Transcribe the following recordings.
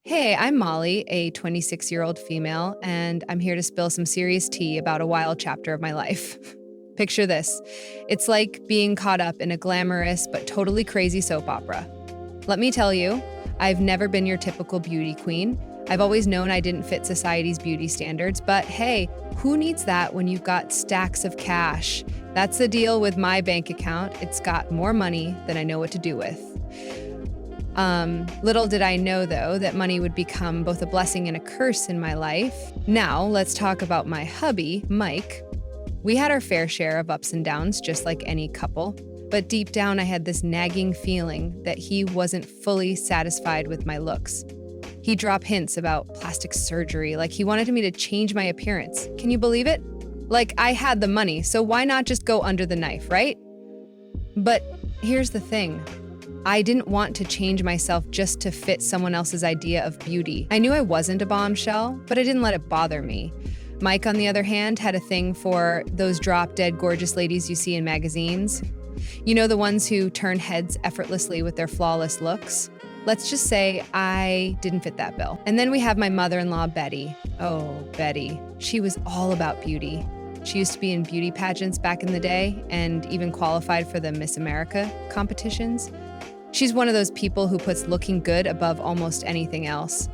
Hey, I'm Molly, a 26-year-old female, and I'm here to spill some serious tea about a wild chapter of my life. Picture this. It's like being caught up in a glamorous but totally crazy soap opera. Let me tell you, I've never been your typical beauty queen. I've always known I didn't fit society's beauty standards, but hey, who needs that when you've got stacks of cash? That's the deal with my bank account. It's got more money than I know what to do with. Little did I know, though, that money would become both a blessing and a curse in my life. Now, let's talk about my hubby, Mike. We had our fair share of ups and downs, just like any couple. But deep down, I had this nagging feeling that he wasn't fully satisfied with my looks. He'd drop hints about plastic surgery, like he wanted me to change my appearance. Can you believe it? Like, I had the money, so why not just go under the knife, right? But here's the thing. I didn't want to change myself just to fit someone else's idea of beauty. I knew I wasn't a bombshell, but I didn't let it bother me. Mike, on the other hand, had a thing for those drop-dead gorgeous ladies you see in magazines. You know, the ones who turn heads effortlessly with their flawless looks? Let's just say I didn't fit that bill. And then we have my mother-in-law, Betty. Oh, Betty. She was all about beauty. She used to be in beauty pageants back in the day and even qualified for the Miss America competitions. She's one of those people who puts looking good above almost anything else.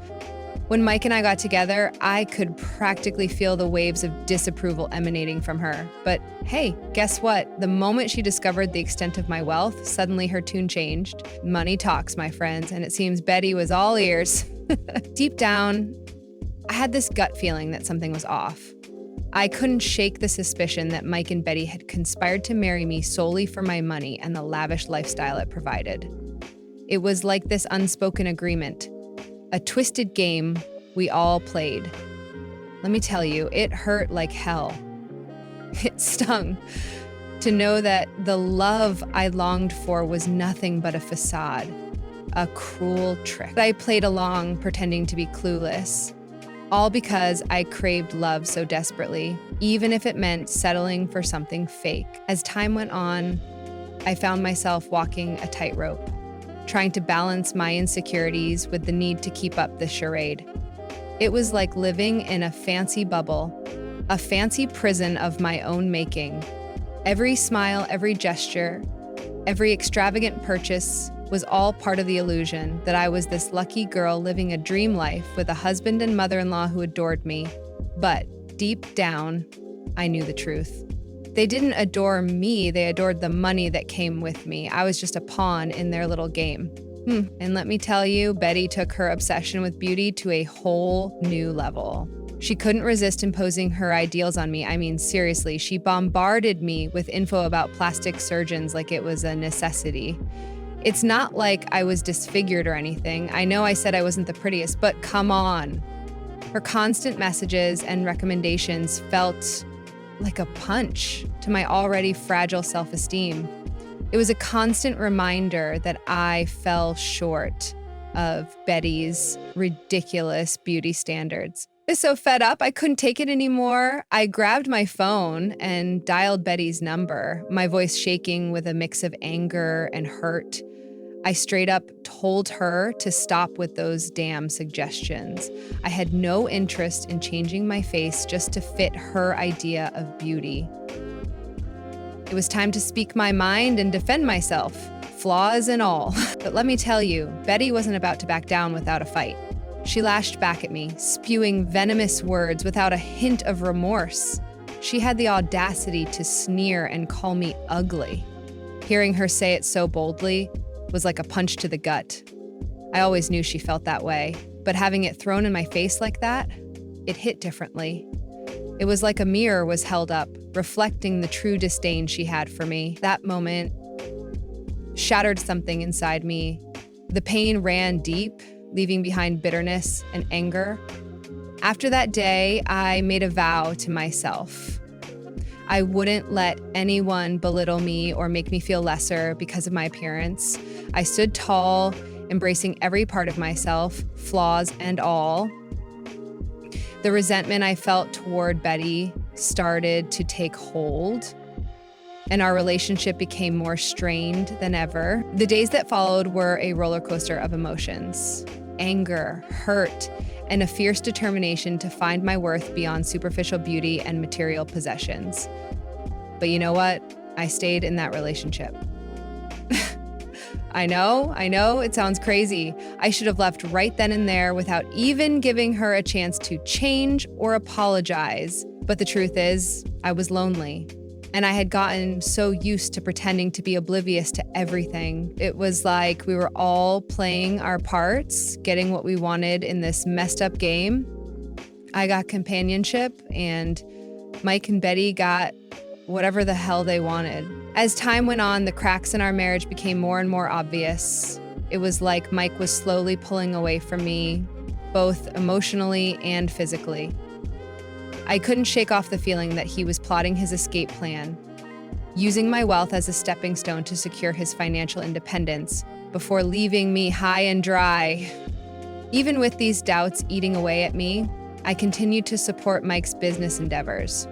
When Mike and I got together, I could practically feel the waves of disapproval emanating from her. But hey, guess what? The moment she discovered the extent of my wealth, suddenly her tune changed. Money talks, my friends, and it seems Betty was all ears. Deep down, I had this gut feeling that something was off. I couldn't shake the suspicion that Mike and Betty had conspired to marry me solely for my money and the lavish lifestyle it provided. It was like this unspoken agreement, a twisted game we all played. Let me tell you, it hurt like hell. It stung to know that the love I longed for was nothing but a facade, a cruel trick. I played along, pretending to be clueless, all because I craved love so desperately, even if it meant settling for something fake. As time went on, I found myself walking a tightrope, trying to balance my insecurities with the need to keep up the charade. It was like living in a fancy bubble, a fancy prison of my own making. Every smile, every gesture, every extravagant purchase was all part of the illusion that I was this lucky girl living a dream life with a husband and mother-in-law who adored me. But deep down, I knew the truth. They didn't adore me, they adored the money that came with me. I was just a pawn in their little game. And let me tell you, Betty took her obsession with beauty to a whole new level. She couldn't resist imposing her ideals on me. I mean, seriously, she bombarded me with info about plastic surgeons like it was a necessity. It's not like I was disfigured or anything. I know I said I wasn't the prettiest, but come on. Her constant messages and recommendations felt like a punch to my already fragile self-esteem. It was a constant reminder that I fell short of Betty's ridiculous beauty standards. I was so fed up, I couldn't take it anymore. I grabbed my phone and dialed Betty's number, my voice shaking with a mix of anger and hurt. I straight up told her to stop with those damn suggestions. I had no interest in changing my face just to fit her idea of beauty. It was time to speak my mind and defend myself, flaws and all. But let me tell you, Betty wasn't about to back down without a fight. She lashed back at me, spewing venomous words without a hint of remorse. She had the audacity to sneer and call me ugly. Hearing her say it so boldly was like a punch to the gut. I always knew she felt that way, but having it thrown in my face like that, it hit differently. It was like a mirror was held up, reflecting the true disdain she had for me. That moment shattered something inside me. The pain ran deep, leaving behind bitterness and anger. After that day, I made a vow to myself. I wouldn't let anyone belittle me or make me feel lesser because of my appearance. I stood tall, embracing every part of myself, flaws and all. The resentment I felt toward Betty started to take hold, and our relationship became more strained than ever. The days that followed were a roller coaster of emotions. anger, hurt, and a fierce determination to find my worth beyond superficial beauty and material possessions. But you know what? I stayed in that relationship. I know, it sounds crazy. I should have left right then and there without even giving her a chance to change or apologize. But the truth is, I was lonely. And I had gotten so used to pretending to be oblivious to everything. It was like we were all playing our parts, getting what we wanted in this messed up game. I got companionship, and Mike and Betty got whatever the hell they wanted. As time went on, the cracks in our marriage became more and more obvious. It was like Mike was slowly pulling away from me, both emotionally and physically. I couldn't shake off the feeling that he was plotting his escape plan, using my wealth as a stepping stone to secure his financial independence before leaving me high and dry. Even with these doubts eating away at me, I continued to support Mike's business endeavors,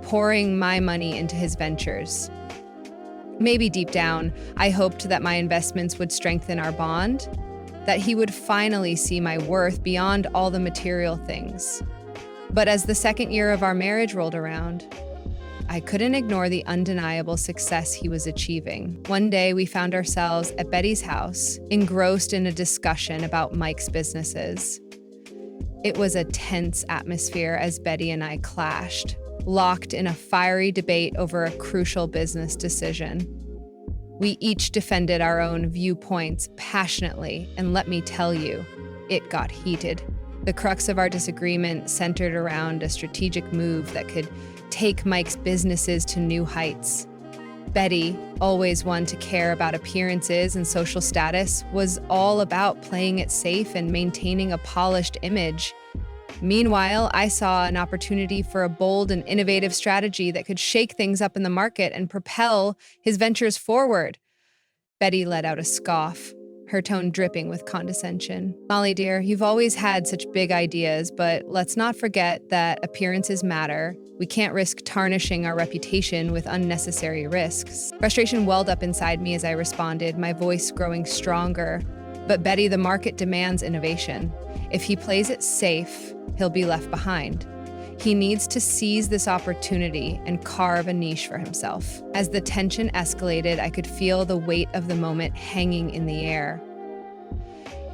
pouring my money into his ventures. Maybe deep down, I hoped that my investments would strengthen our bond, that he would finally see my worth beyond all the material things. But as the second year of our marriage rolled around, I couldn't ignore the undeniable success he was achieving. One day, we found ourselves at Betty's house, engrossed in a discussion about Mike's businesses. It was a tense atmosphere as Betty and I clashed, locked in a fiery debate over a crucial business decision. We each defended our own viewpoints passionately, and let me tell you, it got heated. The crux of our disagreement centered around a strategic move that could take Mike's businesses to new heights. Betty, always one to care about appearances and social status, was all about playing it safe and maintaining a polished image. Meanwhile, I saw an opportunity for a bold and innovative strategy that could shake things up in the market and propel his ventures forward. Betty let out a scoff, her tone dripping with condescension. "Molly, dear, you've always had such big ideas, but let's not forget that appearances matter. We can't risk tarnishing our reputation with unnecessary risks." Frustration welled up inside me as I responded, my voice growing stronger. "But Betty, the market demands innovation. If he plays it safe, he'll be left behind. He needs to seize this opportunity and carve a niche for himself." As the tension escalated, I could feel the weight of the moment hanging in the air.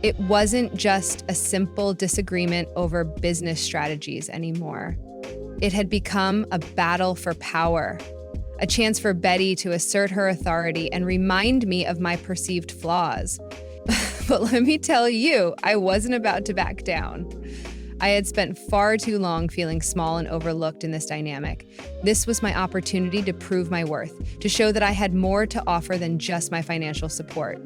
It wasn't just a simple disagreement over business strategies anymore. It had become a battle for power, a chance for Betty to assert her authority and remind me of my perceived flaws. But let me tell you, I wasn't about to back down. I had spent far too long feeling small and overlooked in this dynamic. This was my opportunity to prove my worth, to show that I had more to offer than just my financial support.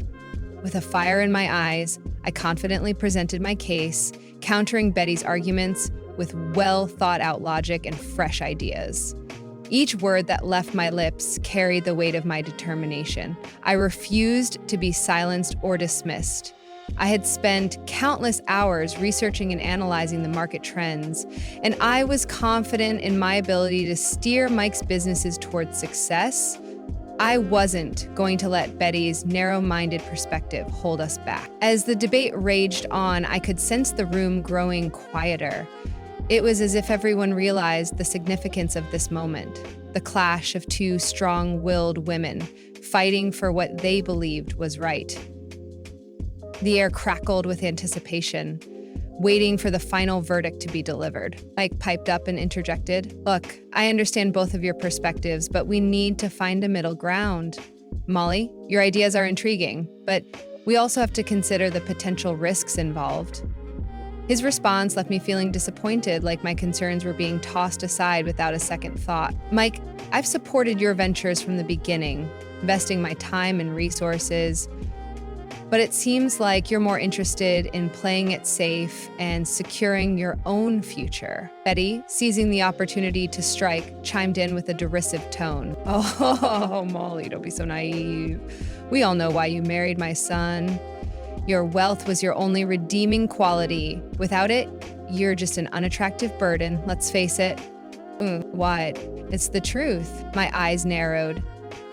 With a fire in my eyes, I confidently presented my case, countering Betty's arguments with well-thought-out logic and fresh ideas. Each word that left my lips carried the weight of my determination. I refused to be silenced or dismissed. I had spent countless hours researching and analyzing the market trends, and I was confident in my ability to steer Mike's businesses towards success. I wasn't going to let Betty's narrow-minded perspective hold us back. As the debate raged on, I could sense the room growing quieter. It was as if everyone realized the significance of this moment, the clash of two strong-willed women fighting for what they believed was right. The air crackled with anticipation, waiting for the final verdict to be delivered. Mike piped up and interjected, "Look, I understand both of your perspectives, but we need to find a middle ground. Molly, your ideas are intriguing, but we also have to consider the potential risks involved." His response left me feeling disappointed, like my concerns were being tossed aside without a second thought. "Mike, I've supported your ventures from the beginning, investing my time and resources, but it seems like you're more interested in playing it safe and securing your own future." Betty, seizing the opportunity to strike, chimed in with a derisive tone. "Oh, Molly, don't be so naive. We all know why you married my son. Your wealth was your only redeeming quality. Without it, you're just an unattractive burden, let's face it." "What?" "It's the truth." My eyes narrowed,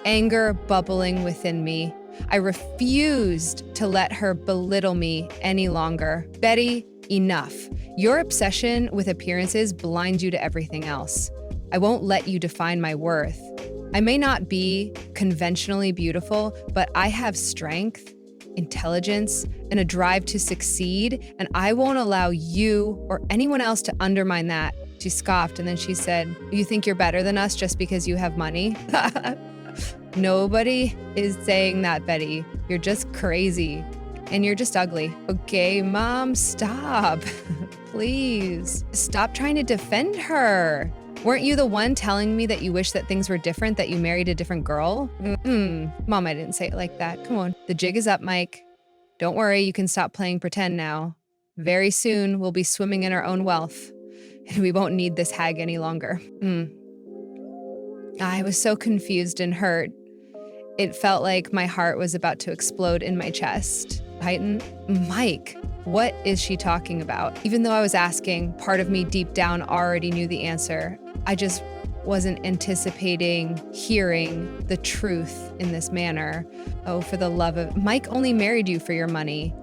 anger bubbling within me. I refused to let her belittle me any longer. Betty, enough. Your obsession with appearances blinds you to everything else. I won't let you define my worth. I may not be conventionally beautiful, but I have strength, intelligence, and a drive to succeed, and I won't allow you or anyone else to undermine that. She scoffed, and then she said, "You think you're better than us just because you have money?" Nobody is saying that, Betty. You're just crazy. And you're just ugly. Okay, Mom, stop. Please. Stop trying to defend her. Weren't you the one telling me that you wish that things were different, that you married a different girl? Mom, I didn't say it like that. Come on. The jig is up, Mike. Don't worry, you can stop playing pretend now. Very soon, we'll be swimming in our own wealth, and we won't need this hag any longer. I was so confused and hurt. It felt like my heart was about to explode in my chest. Mike, what is she talking about? Even though I was asking, part of me deep down already knew the answer. I just wasn't anticipating hearing the truth in this manner. Oh, for the love of... Mike only married you for your money.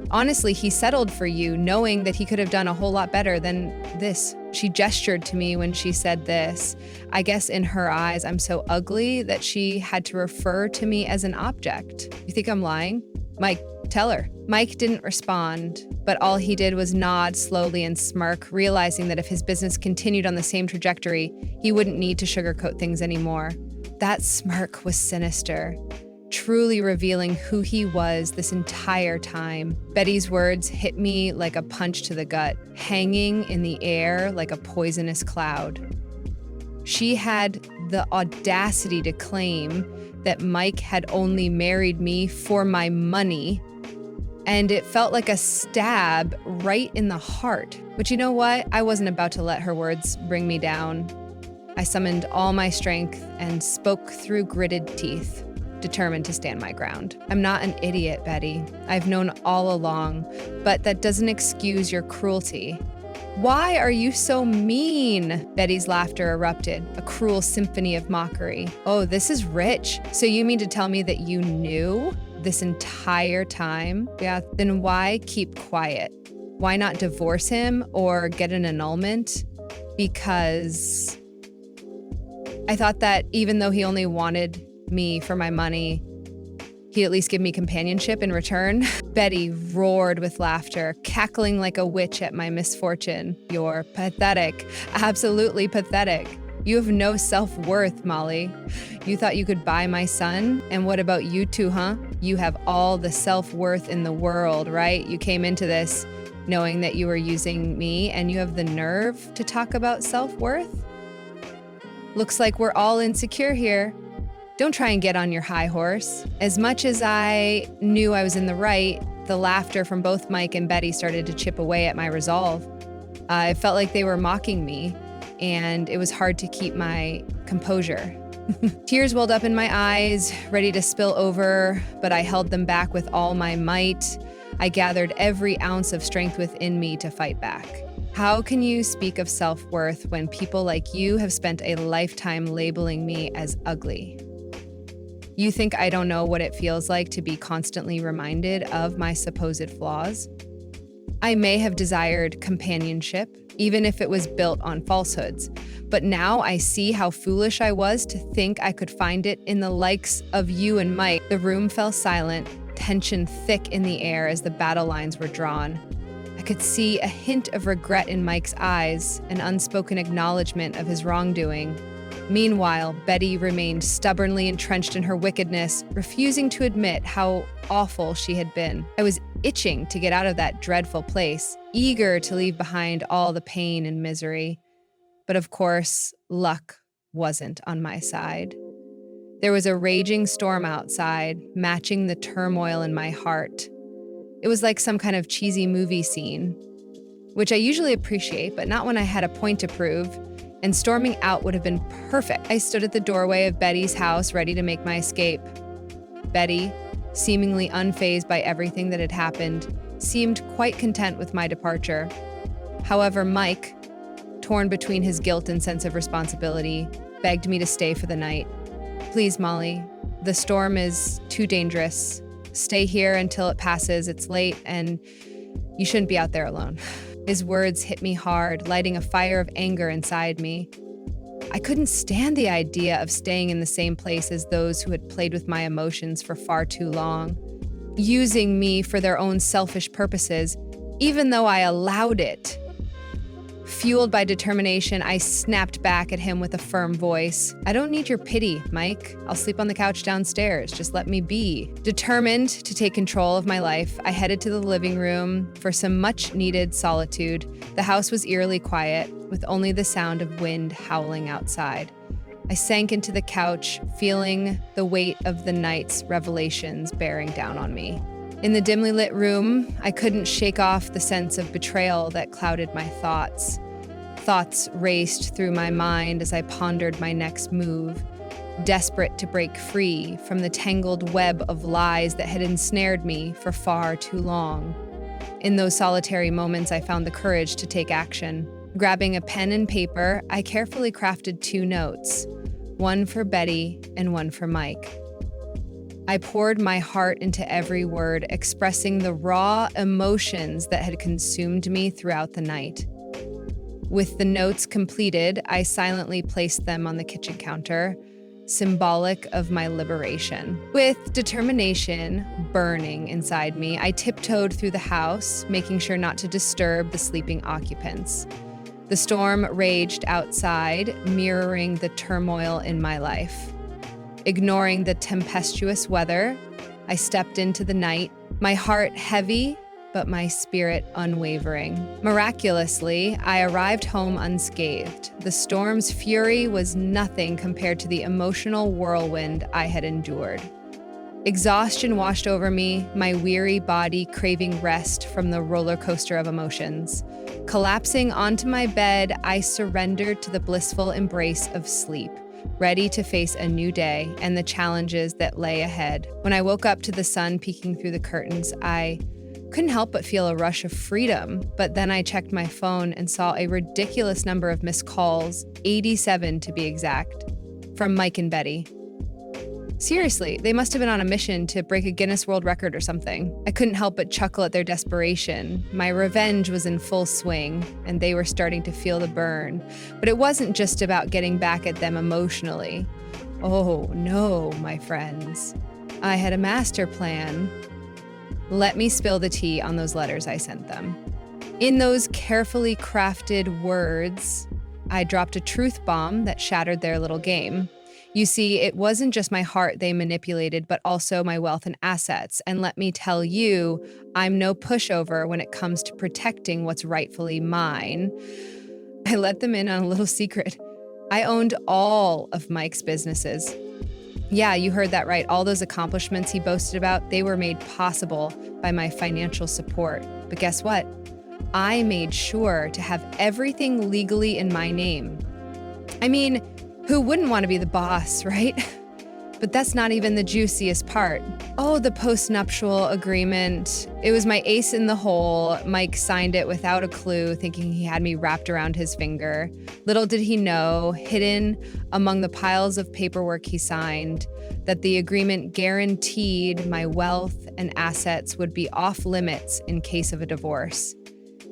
Honestly, he settled for you, knowing that he could have done a whole lot better than this. She gestured to me when she said this. I guess in her eyes, I'm so ugly that she had to refer to me as an object. You think I'm lying? Mike, tell her. Mike didn't respond, but all he did was nod slowly and smirk, realizing that if his business continued on the same trajectory, he wouldn't need to sugarcoat things anymore. That smirk was sinister, truly revealing who he was this entire time. Betty's words hit me like a punch to the gut, hanging in the air like a poisonous cloud. She had the audacity to claim that Mike had only married me for my money, and it felt like a stab right in the heart. But you know what? I wasn't about to let her words bring me down. I summoned all my strength and spoke through gritted teeth, determined to stand my ground. I'm not an idiot, Betty. I've known all along, but that doesn't excuse your cruelty. Why are you so mean? Betty's laughter erupted, a cruel symphony of mockery. Oh, this is rich. So you mean to tell me that you knew this entire time? Yeah, then why keep quiet? Why not divorce him or get an annulment? Because I thought that even though he only wanted me for my money, he'd at least give me companionship in return. Betty roared with laughter, cackling like a witch at my misfortune. You're pathetic, absolutely pathetic. You have no self-worth, Molly. You thought you could buy my son? And what about you two, huh? You have all the self-worth in the world, right? You came into this knowing that you were using me, and you have the nerve to talk about self-worth? Looks like we're all insecure here. Don't try and get on your high horse. As much as I knew I was in the right, the laughter from both Mike and Betty started to chip away at my resolve. It felt like they were mocking me, and it was hard to keep my composure. Tears welled up in my eyes, ready to spill over, but I held them back with all my might. I gathered every ounce of strength within me to fight back. How can you speak of self-worth when people like you have spent a lifetime labeling me as ugly? You think I don't know what it feels like to be constantly reminded of my supposed flaws? I may have desired companionship, even if it was built on falsehoods, but now I see how foolish I was to think I could find it in the likes of you and Mike. The room fell silent, tension thick in the air as the battle lines were drawn. I could see a hint of regret in Mike's eyes, an unspoken acknowledgement of his wrongdoing. Meanwhile, Betty remained stubbornly entrenched in her wickedness, refusing to admit how awful she had been. I was itching to get out of that dreadful place, eager to leave behind all the pain and misery. But of course, luck wasn't on my side. There was a raging storm outside, matching the turmoil in my heart. It was like some kind of cheesy movie scene, which I usually appreciate, but not when I had a point to prove, and storming out would have been perfect. I stood at the doorway of Betty's house, ready to make my escape. Betty, seemingly unfazed by everything that had happened, seemed quite content with my departure. However, Mike, torn between his guilt and sense of responsibility, begged me to stay for the night. Please, Molly, The storm is too dangerous. Stay here until it passes. It's late, and you shouldn't be out there alone. His words hit me hard, lighting a fire of anger inside me. I couldn't stand the idea of staying in the same place as those who had played with my emotions for far too long, using me for their own selfish purposes, even though I allowed it. Fueled by determination, I snapped back at him with a firm voice. I don't need your pity, Mike. I'll sleep on the couch downstairs. Just let me be. Determined to take control of my life, I headed to the living room for some much-needed solitude. The house was eerily quiet, with only the sound of wind howling outside. I sank into the couch, feeling the weight of the night's revelations bearing down on me. In the dimly lit room, I couldn't shake off the sense of betrayal that clouded my thoughts. Thoughts raced through my mind as I pondered my next move, desperate to break free from the tangled web of lies that had ensnared me for far too long. In those solitary moments, I found the courage to take action. Grabbing a pen and paper, I carefully crafted 2 notes, one for Betty and one for Mike. I poured my heart into every word, expressing the raw emotions that had consumed me throughout the night. With the notes completed, I silently placed them on the kitchen counter, symbolic of my liberation. With determination burning inside me, I tiptoed through the house, making sure not to disturb the sleeping occupants. The storm raged outside, mirroring the turmoil in my life. Ignoring the tempestuous weather, I stepped into the night, my heart heavy, but my spirit unwavering. Miraculously, I arrived home unscathed. The storm's fury was nothing compared to the emotional whirlwind I had endured. Exhaustion washed over me, my weary body craving rest from the roller coaster of emotions. Collapsing onto my bed, I surrendered to the blissful embrace of sleep, ready to face a new day and the challenges that lay ahead. When I woke up to the sun peeking through the curtains, I couldn't help but feel a rush of freedom. But then I checked my phone and saw a ridiculous number of missed calls, 87 to be exact, from Mike and Betty. Seriously, they must have been on a mission to break a Guinness World Record or something. I couldn't help but chuckle at their desperation. My revenge was in full swing, and they were starting to feel the burn. But it wasn't just about getting back at them emotionally. Oh no, my friends. I had a master plan. Let me spill the tea on those letters I sent them. In those carefully crafted words, I dropped a truth bomb that shattered their little game. You see, it wasn't just my heart they manipulated, but also my wealth and assets. And let me tell you, I'm no pushover when it comes to protecting what's rightfully mine. I let them in on a little secret. I owned all of Mike's businesses. Yeah, you heard that right. All those accomplishments he boasted about, they were made possible by my financial support. But guess what? I made sure to have everything legally in my name. I mean, who wouldn't want to be the boss, right? But that's not even the juiciest part. Oh, the post-nuptial agreement. It was my ace in the hole. Mike signed it without a clue, thinking he had me wrapped around his finger. Little did he know, hidden among the piles of paperwork he signed, that the agreement guaranteed my wealth and assets would be off limits in case of a divorce.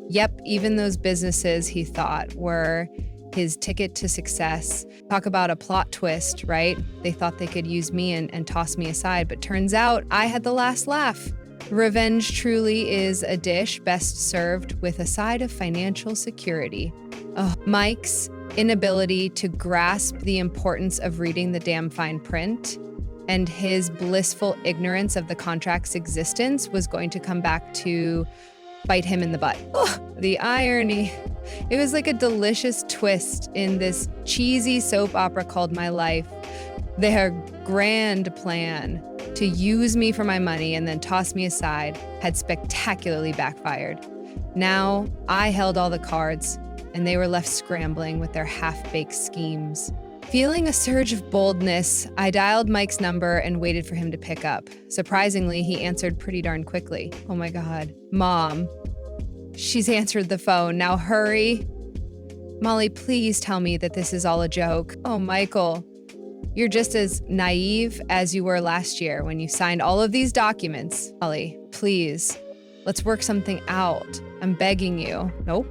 Yep, even those businesses he thought were his ticket to success. Talk about a plot twist, right? They thought they could use me and toss me aside, but turns out I had the last laugh. Revenge truly is a dish best served with a side of financial security. Oh, Mike's inability to grasp the importance of reading the damn fine print and his blissful ignorance of the contract's existence was going to come back to bite him in the butt. Oh, the irony. It was like a delicious twist in this cheesy soap opera called My Life. Their grand plan to use me for my money and then toss me aside had spectacularly backfired. Now I held all the cards, and they were left scrambling with their half-baked schemes. Feeling a surge of boldness, I dialed Mike's number and waited for him to pick up. Surprisingly, he answered pretty darn quickly. Oh my God. Mom. She's answered the phone. Now hurry. Molly, please tell me that this is all a joke. Oh, Michael. You're just as naive as you were last year when you signed all of these documents. Molly, please, let's work something out. I'm begging you. Nope.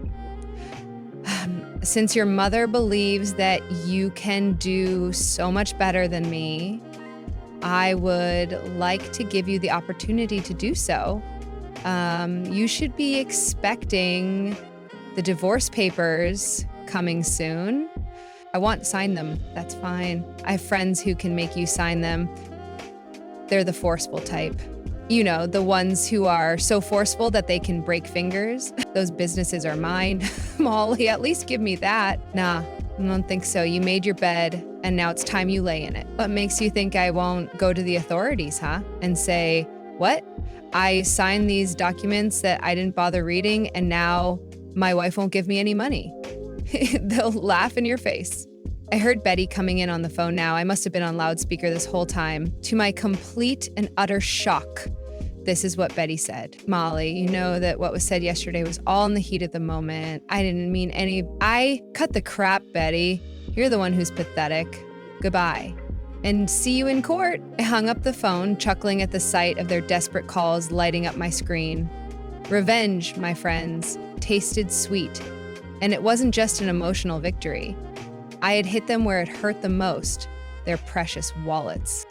Since your mother believes that you can do so much better than me, I would like to give you the opportunity to do so. You should be expecting the divorce papers coming soon. I want to sign them. That's fine. I have friends who can make you sign them. They're the forceful type. You know, the ones who are so forceful that they can break fingers. Those businesses are mine. Molly, at least give me that. Nah, I don't think so. You made your bed, and now it's time you lay in it. What makes you think I won't go to the authorities, huh? And say, what? I signed these documents that I didn't bother reading, and now my wife won't give me any money. They'll laugh in your face. I heard Betty coming in on the phone now. I must have been on loudspeaker this whole time. To my complete and utter shock, this is what Betty said. Molly, you know that what was said yesterday was all in the heat of the moment. I didn't mean any. I cut the crap, Betty. You're the one who's pathetic. Goodbye. And see you in court. I hung up the phone, chuckling at the sight of their desperate calls lighting up my screen. Revenge, my friends, tasted sweet. And it wasn't just an emotional victory. I had hit them where it hurt the most, their precious wallets.